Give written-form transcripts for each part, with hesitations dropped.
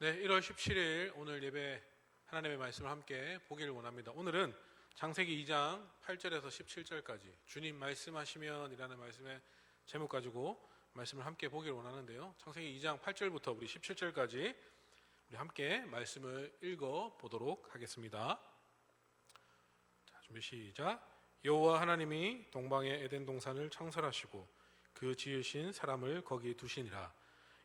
네, 1월 17일 오늘 예배 하나님의 말씀을 함께 보기를 원합니다. 오늘은 창세기 2장 8절에서 17절까지 주님 말씀하시면 이라는 말씀의 제목 가지고 말씀을 함께 보기를 원하는데요. 창세기 2장 8절부터 우리 17절까지 우리 함께 말씀을 읽어 보도록 하겠습니다. 자, 준비 시작. 여호와 하나님이 동방의 에덴 동산을 창설하시고 그 지으신 사람을 거기 두시니라.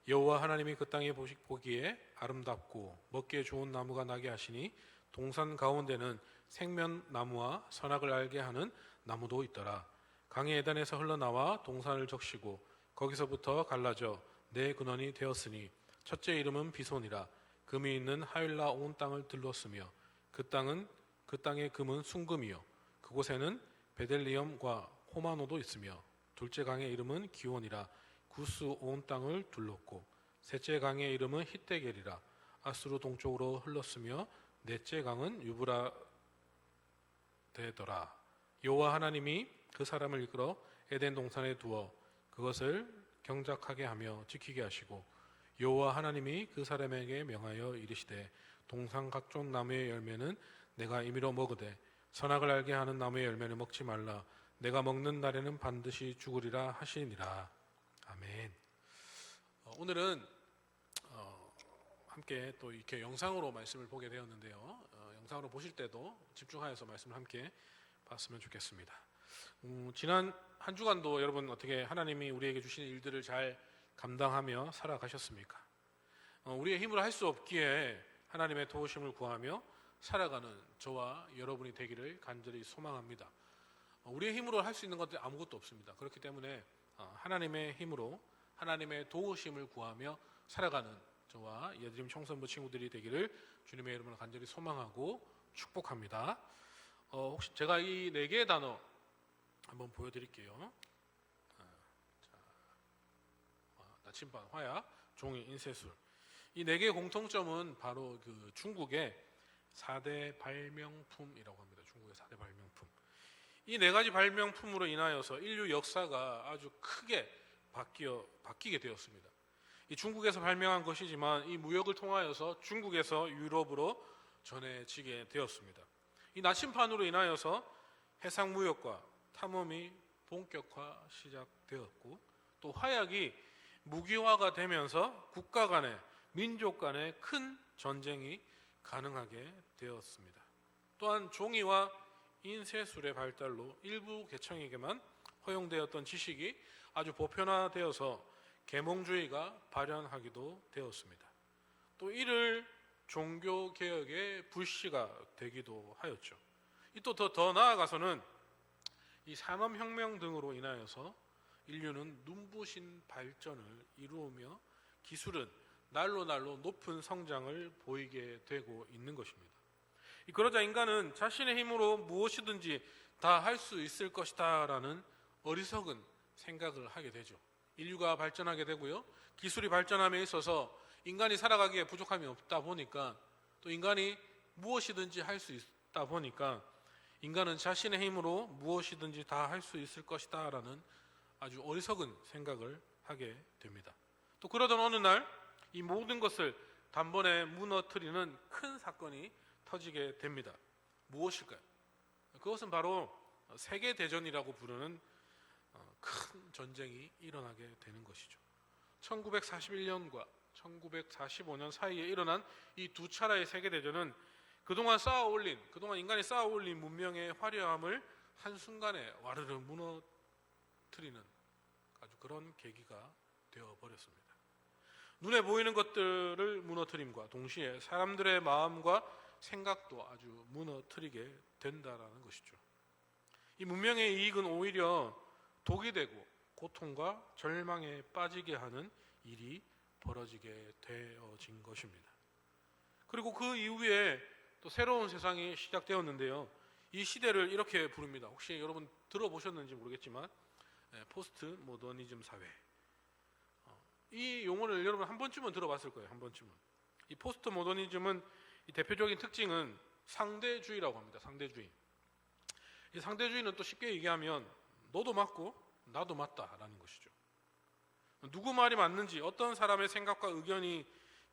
여호와 하나님이 그 땅에 보기에 아름답고 먹기에 좋은 나무가 나게 하시니 동산 가운데는 생면나무와 선악을 알게 하는 나무도 있더라. 강이 에덴에서 흘러나와 동산을 적시고 거기서부터 갈라져 네 근원이 되었으니 첫째 이름은 비손이라. 금이 있는 하윌라 온 땅을 둘렀으며 그 땅의 금은 순금이요 그곳에는 베델리엄과 호마노도 있으며 둘째 강의 이름은 기온이라. 구스 온 땅을 둘렀고 셋째 강의 이름은 히데겔이라. 아수르 동쪽으로 흘렀으며 넷째 강은 유브라데더라. 여호와 하나님이 그 사람을 이끌어 에덴 동산에 두어 그것을 경작하게 하며 지키게 하시고 여호와 하나님이 그 사람에게 명하여 이르시되 동산 각종 나무의 열매는 내가 임의로 먹으되 선악을 알게 하는 나무의 열매는 먹지 말라. 내가 먹는 날에는 반드시 죽으리라 하시니라. 아멘. 오늘은 함께 또 이렇게 영상으로 말씀을 보게 되었는데요. 영상으로 보실 때도 집중하여서 말씀을 함께 봤으면 좋겠습니다. 지난 한 주간도 여러분 어떻게 하나님이 우리에게 주시는 일들을 잘 감당하며 살아가셨습니까? 우리의 힘으로 할 수 없기에 하나님의 도우심을 구하며 살아가는 저와 여러분이 되기를 간절히 소망합니다. 우리의 힘으로 할 수 있는 것들이 아무것도 없습니다. 그렇기 때문에 하나님의 힘으로 하나님의 도우심을 구하며 살아가는 저와 예드림 청소년부 친구들이 되기를 주님의 이름으로 간절히 소망하고 축복합니다. 혹시 제가 이 네 개의 단어 한번 보여드릴게요. 나침반, 화약, 종이, 인쇄술. 이 네 개의 공통점은 바로 그 중국의 4대 발명품이라고 합니다. 중국의 4대 발명품. 이 네 가지 발명품으로 인하여서 인류 역사가 아주 크게 바뀌게 되었습니다. 이 중국에서 발명한 것이지만 이 무역을 통하여서 중국에서 유럽으로 전해지게 되었습니다. 이 나침판으로 인하여서 해상 무역과 탐험이 본격화 시작되었고 또 화약이 무기화가 되면서 국가 간의 민족 간의 큰 전쟁이 가능하게 되었습니다. 또한 종이와 인쇄술의 발달로 일부 계층에게만 허용되었던 지식이 아주 보편화되어서 계몽주의가 발현하기도 되었습니다. 또 이를 종교개혁의 불씨가 되기도 하였죠. 또 더 나아가서는 이 산업혁명 등으로 인하여서 인류는 눈부신 발전을 이루며 기술은 날로 높은 성장을 보이게 되고 있는 것입니다. 그러자 인간은 자신의 힘으로 무엇이든지 다 할 수 있을 것이다 라는 어리석은 생각을 하게 되죠. 인류가 발전하게 되고요. 기술이 발전함에 있어서 인간이 살아가기에 부족함이 없다 보니까 또 인간이 무엇이든지 할 수 있다 보니까 인간은 자신의 힘으로 무엇이든지 다 할 수 있을 것이다 라는 아주 어리석은 생각을 하게 됩니다. 또 그러던 어느 날 이 모든 것을 단번에 무너뜨리는 큰 사건이 터지게 됩니다. 무엇일까요? 그것은 바로 세계대전이라고 부르는 큰 전쟁이 일어나게 되는 것이죠. 1941년과 1945년 사이에 일어난 이 두 차례의 세계대전은 그동안 인간이 쌓아올린 문명의 화려함을 한순간에 와르르 무너뜨리는 아주 그런 계기가 되어버렸습니다. 눈에 보이는 것들을 무너뜨림과 동시에 사람들의 마음과 생각도 아주 무너뜨리게 된다라는 것이죠. 이 문명의 이익은 오히려 독이 되고 고통과 절망에 빠지게 하는 일이 벌어지게 되어진 것입니다. 그리고 그 이후에 또 새로운 세상이 시작되었는데요. 이 시대를 이렇게 부릅니다. 혹시 여러분 들어보셨는지 모르겠지만 포스트 모더니즘 사회. 이 용어를 여러분 한 번쯤은 들어봤을 거예요. 한 번쯤은. 이 포스트 모더니즘은 이 대표적인 특징은 상대주의라고 합니다. 상대주의. 이 상대주의는 또 쉽게 얘기하면 너도 맞고 나도 맞다라는 것이죠. 누구 말이 맞는지, 어떤 사람의 생각과 의견이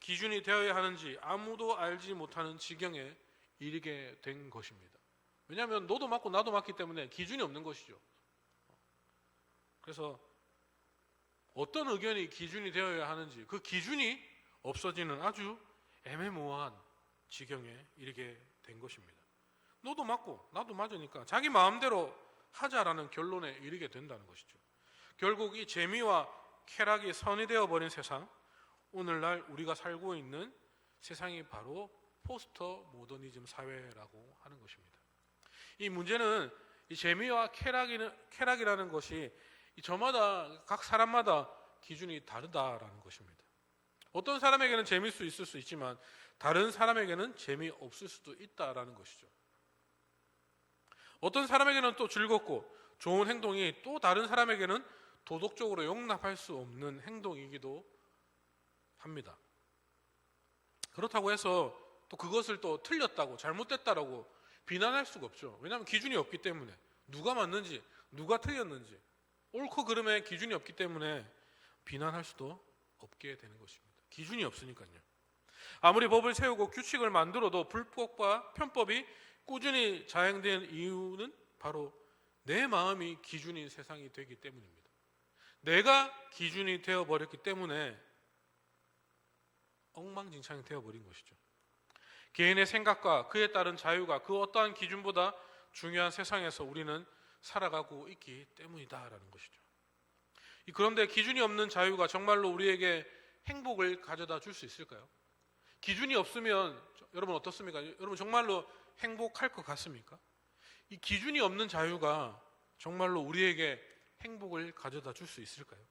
기준이 되어야 하는지 아무도 알지 못하는 지경에 이르게 된 것입니다. 왜냐하면 너도 맞고 나도 맞기 때문에 기준이 없는 것이죠. 그래서 어떤 의견이 기준이 되어야 하는지 그 기준이 없어지는 아주 애매모호한 지경에 이르게 된 것입니다. 너도 맞고 나도 맞으니까 자기 마음대로 하자라는 결론에 이르게 된다는 것이죠. 결국 이 재미와 쾌락이 선이 되어버린 세상, 오늘날 우리가 살고 있는 세상이 바로 포스터 모더니즘 사회라고 하는 것입니다. 이 문제는 이 재미와 쾌락이라는 것이 저마다 각 사람마다 기준이 다르다라는 것입니다. 어떤 사람에게는 재미일 수 있을 수 있지만 다른 사람에게는 재미없을 수도 있다라는 것이죠. 어떤 사람에게는 또 즐겁고 좋은 행동이 또 다른 사람에게는 도덕적으로 용납할 수 없는 행동이기도 합니다. 그렇다고 해서 또 그것을 또 틀렸다고 잘못됐다라고 비난할 수가 없죠. 왜냐하면 기준이 없기 때문에 누가 맞는지 누가 틀렸는지 옳고 그름의 기준이 없기 때문에 비난할 수도 없게 되는 것입니다. 기준이 없으니까요. 아무리 법을 세우고 규칙을 만들어도 불법과 편법이 꾸준히 자행된 이유는 바로 내 마음이 기준인 세상이 되기 때문입니다. 내가 기준이 되어버렸기 때문에 엉망진창이 되어버린 것이죠. 개인의 생각과 그에 따른 자유가 그 어떠한 기준보다 중요한 세상에서 우리는 살아가고 있기 때문이다라는 것이죠. 그런데 기준이 없는 자유가 정말로 우리에게 행복을 가져다 줄 수 있을까요? 기준이 없으면 여러분 어떻습니까? 여러분 정말로 행복할 것 같습니까? 이 기준이 없는 자유가 정말로 우리에게 행복을 가져다 줄 수 있을까요?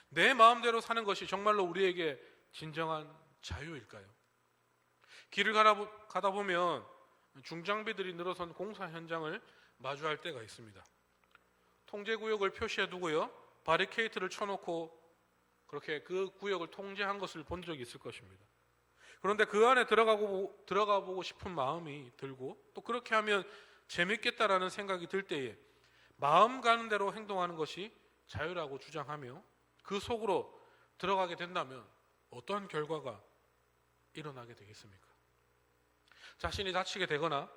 내 마음대로 사는 것이 정말로 우리에게 진정한 자유일까요? 길을 가다 보면 중장비들이 늘어선 공사 현장을 마주할 때가 있습니다. 통제구역을 표시해 두고요, 바리케이트를 쳐놓고 그렇게 그 구역을 통제한 것을 본 적이 있을 것입니다. 그런데 그 안에 들어가 보고 싶은 마음이 들고 또 그렇게 하면 재밌겠다라는 생각이 들 때에 마음 가는 대로 행동하는 것이 자유라고 주장하며 그 속으로 들어가게 된다면 어떤 결과가 일어나게 되겠습니까? 자신이 다치게 되거나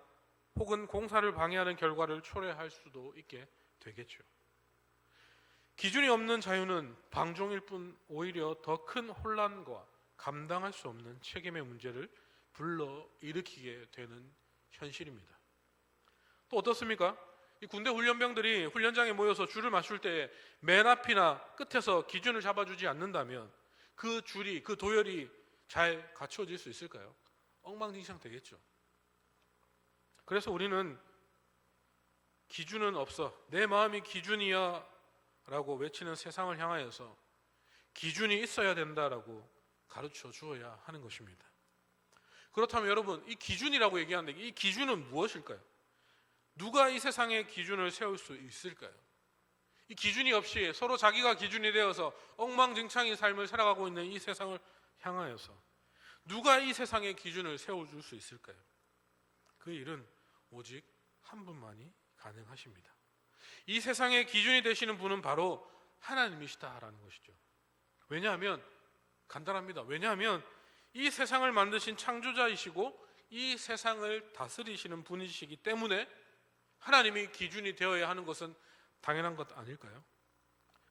혹은 공사를 방해하는 결과를 초래할 수도 있게 되겠죠. 기준이 없는 자유는 방종일 뿐 오히려 더 큰 혼란과 감당할 수 없는 책임의 문제를 불러일으키게 되는 현실입니다. 또 어떻습니까? 이 군대 훈련병들이 훈련장에 모여서 줄을 맞출 때 맨 앞이나 끝에서 기준을 잡아주지 않는다면 그 줄이, 그 도열이 잘 갖춰질 수 있을까요? 엉망진창 되겠죠. 그래서 우리는 기준은 없어, 내 마음이 기준이야 라고 외치는 세상을 향하여서 기준이 있어야 된다라고 가르쳐 주어야 하는 것입니다. 그렇다면 여러분, 이 기준이라고 얘기하는데 이 기준은 무엇일까요? 누가 이 세상에 기준을 세울 수 있을까요? 이 기준이 없이 서로 자기가 기준이 되어서 엉망진창인 삶을 살아가고 있는 이 세상을 향하여서 누가 이 세상의 기준을 세워줄 수 있을까요? 그 일은 오직 한 분만이 가능하십니다. 이 세상의 기준이 되시는 분은 바로 하나님이시다라는 것이죠. 왜냐하면 간단합니다. 왜냐하면 이 세상을 만드신 창조자이시고 이 세상을 다스리시는 분이시기 때문에 하나님이 기준이 되어야 하는 것은 당연한 것 아닐까요?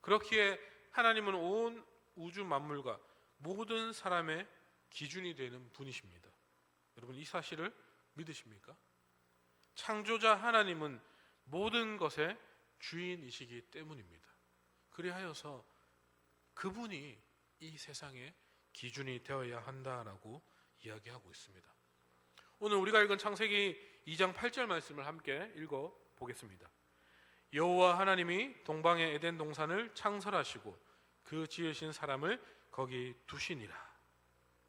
그렇기에 하나님은 온 우주 만물과 모든 사람의 기준이 되는 분이십니다. 여러분 이 사실을 믿으십니까? 창조자 하나님은 모든 것의 주인이시기 때문입니다. 그리하여서 그분이 이 세상의 기준이 되어야 한다라고 이야기하고 있습니다. 오늘 우리가 읽은 창세기 2장 8절 말씀을 함께 읽어보겠습니다. 여호와 하나님이 동방의 에덴 동산을 창설하시고 그 지으신 사람을 거기 두시니라.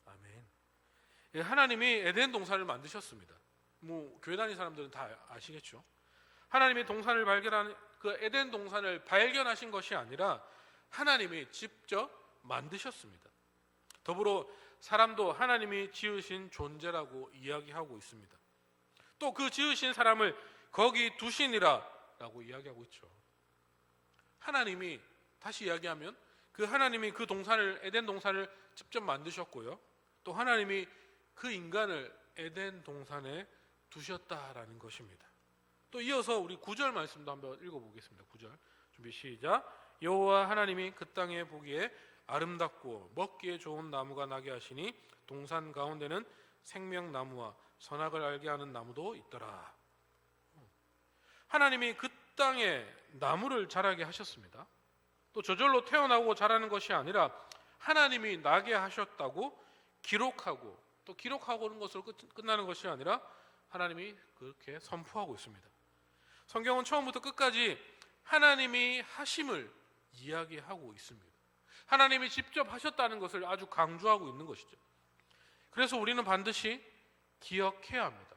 아멘. 하나님이 에덴 동산을 만드셨습니다. 교회 다니는 사람들은 다 아시겠죠? 하나님이 동산을 발견한 그 에덴 동산을 발견하신 것이 아니라 하나님이 직접 만드셨습니다. 더불어 사람도 하나님이 지으신 존재라고 이야기하고 있습니다. 또 그 지으신 사람을 거기 두시니라 라고 이야기하고 있죠. 하나님이, 다시 이야기하면 그 하나님이 그 동산을, 에덴 동산을 직접 만드셨고요, 또 하나님이 그 인간을 에덴 동산에 두셨다라는 것입니다. 또 이어서 우리 9절 말씀도 한번 읽어보겠습니다. 9절 준비 시작. 여호와 하나님이 그 땅에 보기에 아름답고 먹기에 좋은 나무가 나게 하시니 동산 가운데는 생명나무와 선악을 알게 하는 나무도 있더라. 하나님이 그 땅에 나무를 자라게 하셨습니다. 또 저절로 태어나고 자라는 것이 아니라 하나님이 나게 하셨다고 기록하고, 또 기록하고는 것으로 끝나는 것이 아니라 하나님이 그렇게 선포하고 있습니다. 성경은 처음부터 끝까지 하나님이 하심을 이야기하고 있습니다. 하나님이 직접 하셨다는 것을 아주 강조하고 있는 것이죠. 그래서 우리는 반드시 기억해야 합니다.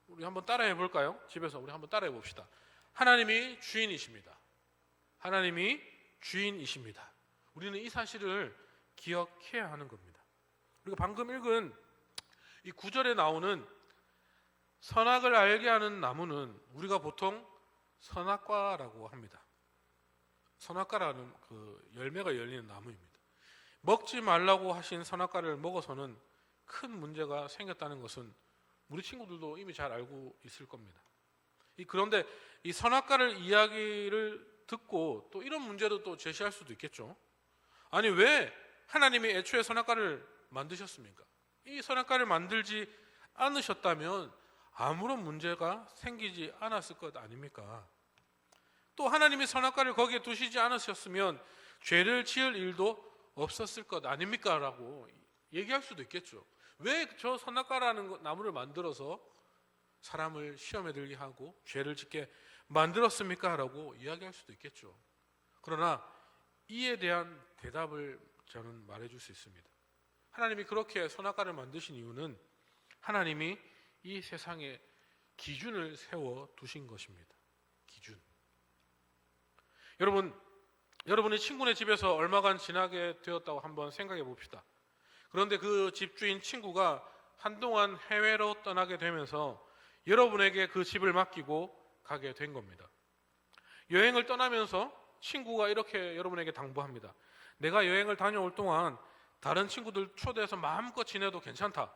우리 한번 따라해 볼까요? 집에서 우리 한번 따라해 봅시다. 하나님이 주인이십니다. 하나님이 주인이십니다. 우리는 이 사실을 기억해야 하는 겁니다. 그리고 방금 읽은 이 9절에 나오는 선악을 알게 하는 나무는 우리가 보통 선악과라고 합니다. 선악과라는 그 열매가 열리는 나무입니다. 먹지 말라고 하신 선악과를 먹어서는 큰 문제가 생겼다는 것은 우리 친구들도 이미 잘 알고 있을 겁니다. 그런데 이 선악과를 이야기를 듣고 또 이런 문제도 또 제시할 수도 있겠죠. 아니, 왜 하나님이 애초에 선악과를 만드셨습니까? 이 선악과를 만들지 않으셨다면 아무런 문제가 생기지 않았을 것 아닙니까? 또 하나님이 선악과를 거기에 두시지 않으셨으면 죄를 지을 일도 없었을 것 아닙니까? 라고 얘기할 수도 있겠죠. 왜 저 선악과라는 나무를 만들어서 사람을 시험에 들게 하고 죄를 짓게 만들었습니까? 라고 이야기할 수도 있겠죠. 그러나 이에 대한 대답을 저는 말해줄 수 있습니다. 하나님이 그렇게 선악과를 만드신 이유는 하나님이 이 세상에 기준을 세워 두신 것입니다. 기준. 여러분이 친구네 집에서 얼마간 지나게 되었다고 한번 생각해 봅시다. 그런데 그 집주인 친구가 한동안 해외로 떠나게 되면서 여러분에게 그 집을 맡기고 가게 된 겁니다. 여행을 떠나면서 친구가 이렇게 여러분에게 당부합니다. 내가 여행을 다녀올 동안 다른 친구들 초대해서 마음껏 지내도 괜찮다.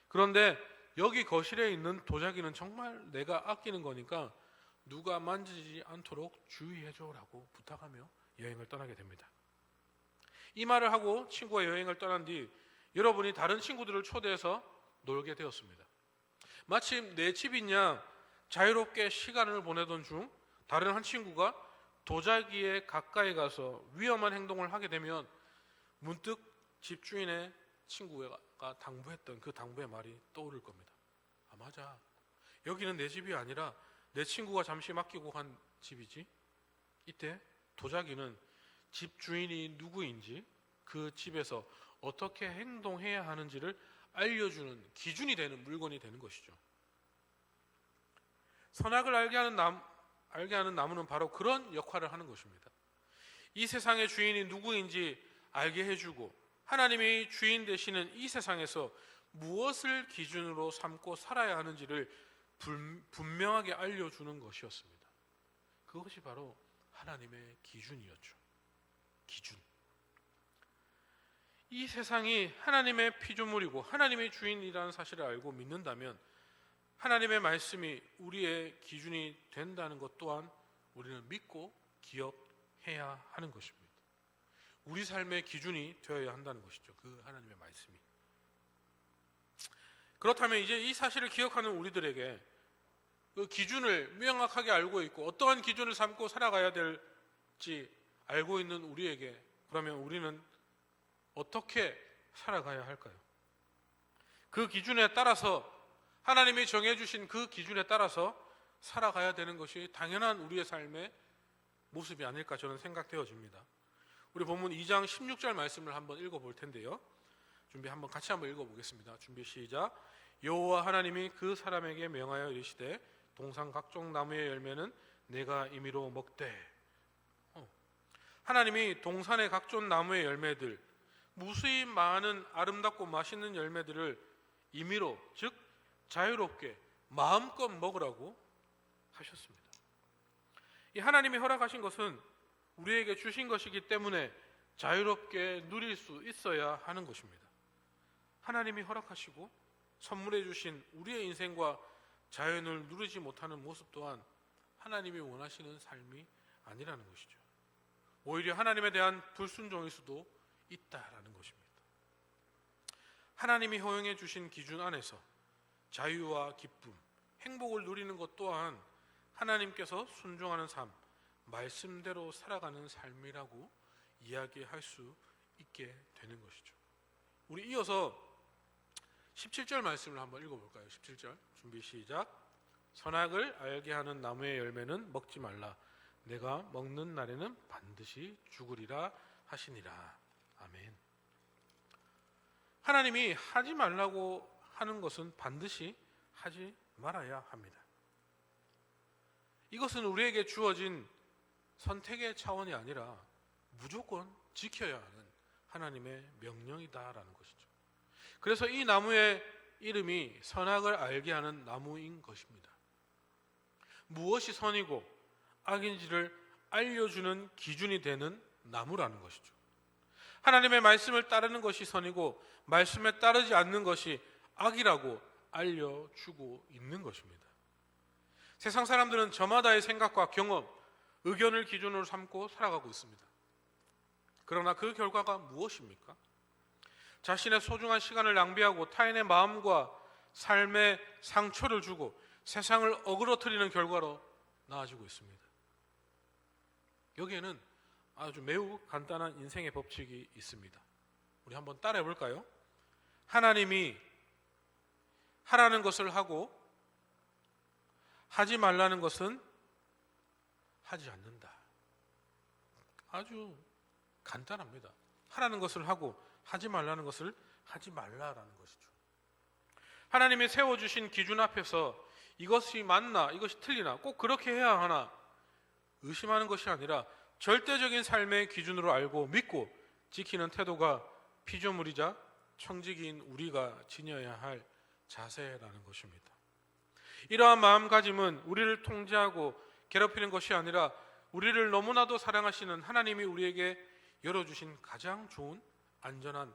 그런데 여기 거실에 있는 도자기는 정말 내가 아끼는 거니까 누가 만지지 않도록 주의해줘라고 부탁하며 여행을 떠나게 됩니다. 이 말을 하고 친구가 여행을 떠난 뒤 여러분이 다른 친구들을 초대해서 놀게 되었습니다. 마침 내 집인 양 자유롭게 시간을 보내던 중 다른 한 친구가 도자기에 가까이 가서 위험한 행동을 하게 되면 문득 집주인의 친구가 당부했던 그 당부의 말이 떠오를 겁니다. 아, 맞아. 여기는 내 집이 아니라 내 친구가 잠시 맡기고 간 집이지. 이때 도자기는 집주인이 누구인지, 그 집에서 어떻게 행동해야 하는지를 알려주는 기준이 되는 물건이 되는 것이죠. 선악을 알게 하는 나무는 바로 그런 역할을 하는 것입니다. 이 세상의 주인이 누구인지 알게 해주고 하나님이 주인 되시는 이 세상에서 무엇을 기준으로 삼고 살아야 하는지를 분명하게 알려주는 것이었습니다. 그것이 바로 하나님의 기준이었죠. 기준. 이 세상이 하나님의 피조물이고 하나님의 주인이라는 사실을 알고 믿는다면 하나님의 말씀이 우리의 기준이 된다는 것 또한 우리는 믿고 기억해야 하는 것입니다. 우리 삶의 기준이 되어야 한다는 것이죠. 그 하나님의 말씀이. 그렇다면 이제 이 사실을 기억하는 우리들에게 그 기준을 명확하게 알고 있고 어떠한 기준을 삼고 살아가야 될지 알고 있는 우리에게 그러면 우리는 어떻게 살아가야 할까요? 그 기준에 따라서 하나님이 정해주신 그 기준에 따라서 살아가야 되는 것이 당연한 우리의 삶의 모습이 아닐까 저는 생각되어집니다. 우리 본문 2장 16절 말씀을 한번 읽어볼 텐데요. 한번 같이 한번 읽어보겠습니다. 준비 시작. 여호와 하나님이 그 사람에게 명하여 이르시되 동산 각종 나무의 열매는 내가 임의로 먹되. 하나님이 동산의 각종 나무의 열매들, 무수히 많은 아름답고 맛있는 열매들을 임의로, 즉 자유롭게 마음껏 먹으라고 하셨습니다. 이 하나님이 허락하신 것은 우리에게 주신 것이기 때문에 자유롭게 누릴 수 있어야 하는 것입니다. 하나님이 허락하시고 선물해 주신 우리의 인생과 자연을 누리지 못하는 모습 또한 하나님이 원하시는 삶이 아니라는 것이죠. 오히려 하나님에 대한 불순종일 수도 있다라는 것입니다. 하나님이 허용해 주신 기준 안에서 자유와 기쁨, 행복을 누리는 것 또한 하나님께서 순종하는 삶, 말씀대로 살아가는 삶이라고 이야기할 수 있게 되는 것이죠. 우리 이어서 17절 말씀을 한번 읽어볼까요? 17절 준비 시작. 선악을 알게 하는 나무의 열매는 먹지 말라. 내가 먹는 날에는 반드시 죽으리라 하시니라. 아멘. 하나님이 하지 말라고 하는 것은 반드시 하지 말아야 합니다. 이것은 우리에게 주어진 선택의 차원이 아니라 무조건 지켜야 하는 하나님의 명령이다라는 것이죠. 그래서 이 나무의 이름이 선악을 알게 하는 나무인 것입니다. 무엇이 선이고 악인지를 알려주는 기준이 되는 나무라는 것이죠. 하나님의 말씀을 따르는 것이 선이고 말씀에 따르지 않는 것이 악이라고 알려주고 있는 것입니다. 세상 사람들은 저마다의 생각과 경험, 의견을 기준으로 삼고 살아가고 있습니다. 그러나 그 결과가 무엇입니까? 자신의 소중한 시간을 낭비하고 타인의 마음과 삶에 상처를 주고 세상을 어그러뜨리는 결과로 나아지고 있습니다. 여기에는 아주 매우 간단한 인생의 법칙이 있습니다. 우리 한번 따라해 볼까요? 하나님이 하라는 것을 하고 하지 말라는 것은 하지 않는다. 아주 간단합니다. 하라는 것을 하고 하지 말라는 것을 하지 말라라는 것이죠. 하나님이 세워주신 기준 앞에서 이것이 맞나 이것이 틀리나 꼭 그렇게 해야 하나 의심하는 것이 아니라 절대적인 삶의 기준으로 알고 믿고 지키는 태도가 피조물이자 청지기인 우리가 지녀야 할 자세라는 것입니다. 이러한 마음가짐은 우리를 통제하고 괴롭히는 것이 아니라 우리를 너무나도 사랑하시는 하나님이 우리에게 열어주신 가장 좋은 안전한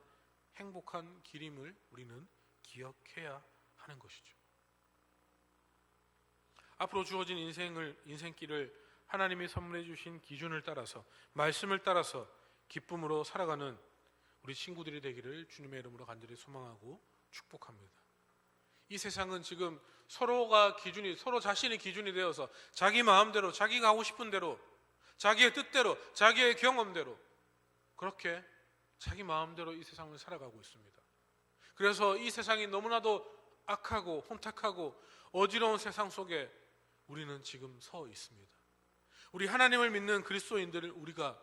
행복한 길임을 우리는 기억해야 하는 것이죠. 앞으로 주어진 인생길을 하나님이 선물해 주신 기준을 따라서 말씀을 따라서 기쁨으로 살아가는 우리 친구들이 되기를 주님의 이름으로 간절히 소망하고 축복합니다. 이 세상은 지금 서로 자신이 기준이 되어서 자기 마음대로 자기가 하고 싶은 대로 자기의 뜻대로 자기의 경험대로 그렇게 자기 마음대로 이 세상을 살아가고 있습니다. 그래서 이 세상이 너무나도 악하고 혼탁하고 어지러운 세상 속에 우리는 지금 서 있습니다. 우리 하나님을 믿는 그리스도인들을 우리가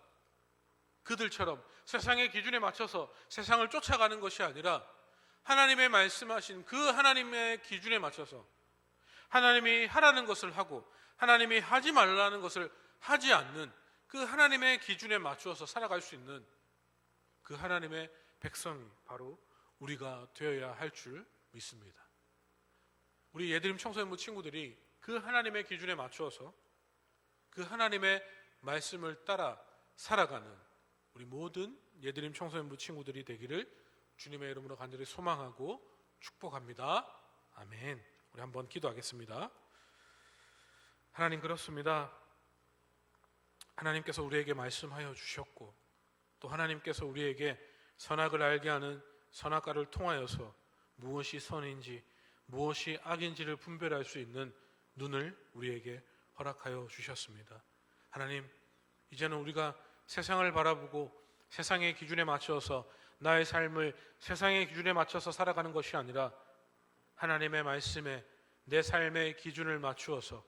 그들처럼 세상의 기준에 맞춰서 세상을 쫓아가는 것이 아니라 하나님의 말씀하신 그 하나님의 기준에 맞춰서 하나님이 하라는 것을 하고 하나님이 하지 말라는 것을 하지 않는 그 하나님의 기준에 맞추어서 살아갈 수 있는 그 하나님의 백성이 바로 우리가 되어야 할 줄 믿습니다. 우리 예드림 청소년부 친구들이 그 하나님의 기준에 맞추어서 그 하나님의 말씀을 따라 살아가는 우리 모든 예드림 청소년부 친구들이 되기를 주님의 이름으로 간절히 소망하고 축복합니다. 아멘. 우리 한번 기도하겠습니다. 하나님, 그렇습니다. 하나님께서 우리에게 말씀하여 주셨고 또 하나님께서 우리에게 선악을 알게 하는 선악과를 통하여서 무엇이 선인지 무엇이 악인지를 분별할 수 있는 눈을 우리에게 허락하여 주셨습니다. 하나님, 이제는 우리가 세상을 바라보고 세상의 기준에 맞춰서 나의 삶을 세상의 기준에 맞춰서 살아가는 것이 아니라 하나님의 말씀에 내 삶의 기준을 맞추어서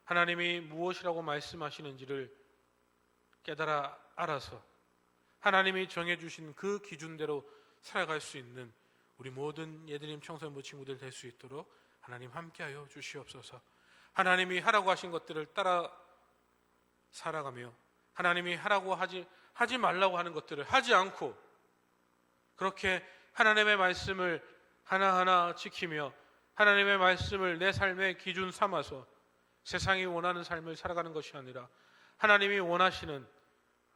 하나님이 무엇이라고 말씀하시는지를 깨달아 알아서 하나님이 정해주신 그 기준대로 살아갈 수 있는 우리 모든 예드림 청소년부 친구들 될 수 있도록 하나님 함께하여 주시옵소서. 하나님이 하라고 하신 것들을 따라 살아가며 하나님이 하라고 하지 말라고 하는 것들을 하지 않고 그렇게 하나님의 말씀을 하나하나 지키며 하나님의 말씀을 내 삶의 기준 삼아서 세상이 원하는 삶을 살아가는 것이 아니라 하나님이 원하시는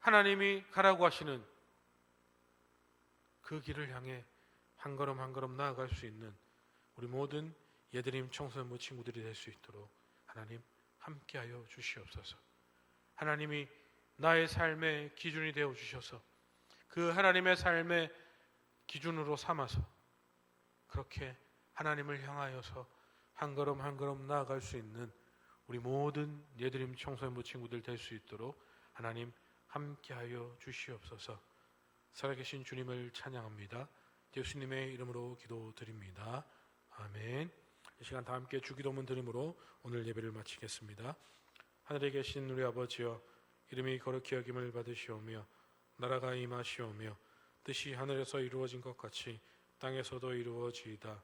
하나님이 가라고 하시는 그 길을 향해 한 걸음 한 걸음 나아갈 수 있는 우리 모든 예드림 청소년부 친구들이 될 수 있도록 하나님 함께하여 주시옵소서. 하나님이 나의 삶의 기준이 되어 주셔서 그 하나님의 삶의 기준으로 삼아서 그렇게 하나님을 향하여서 한 걸음 한 걸음 나아갈 수 있는 우리 모든 예드림 청소년부 친구들 될 수 있도록 하나님 함께하여 주시옵소서. 살아계신 주님을 찬양합니다. 예수님의 이름으로 기도드립니다. 아멘. 이 시간 다 함께 주기도문 드림으로 오늘 예배를 마치겠습니다. 하늘에 계신 우리 아버지여, 이름이 거룩히 여김을 받으시오며 나라가 임하시오며 뜻이 하늘에서 이루어진 것 같이 땅에서도 이루어지이다.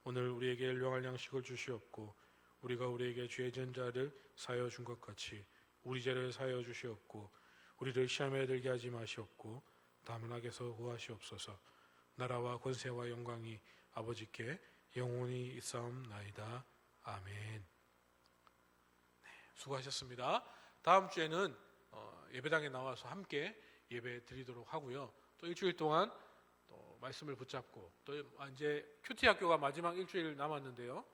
오늘 우리에게 일용할 양식을 주시옵고 우리가 우리에게 죄 지은 자를 사하여 준 것 같이 우리 죄를 사하여 주시옵고 우리를 시험에 들게 하지 마시옵고 다만 악에서 구하시옵소서. 나라와 권세와 영광이 아버지께 영원히 있사옵나이다. 아멘. 네, 수고하셨습니다. 다음 주에는 예배당에 나와서 함께 예배 드리도록 하고요. 또 일주일 동안 또 말씀을 붙잡고 또 이제 큐티 학교가 마지막 일주일 남았는데요.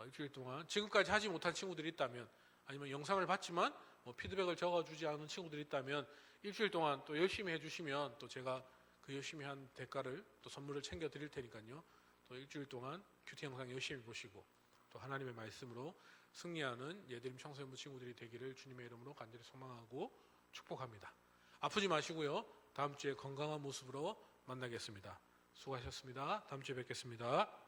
일주일 동안 지금까지 하지 못한 친구들이 있다면 아니면 영상을 봤지만 피드백을 적어주지 않은 친구들이 있다면 일주일 동안 또 열심히 해주시면 또 제가 그 열심히 한 대가를 또 선물을 챙겨 드릴 테니까요. 또 일주일 동안 큐티 영상 열심히 보시고 또 하나님의 말씀으로 승리하는 예드림 청소년부 친구들이 되기를 주님의 이름으로 간절히 소망하고 축복합니다. 아프지 마시고요. 다음 주에 건강한 모습으로 만나겠습니다. 수고하셨습니다. 다음 주에 뵙겠습니다.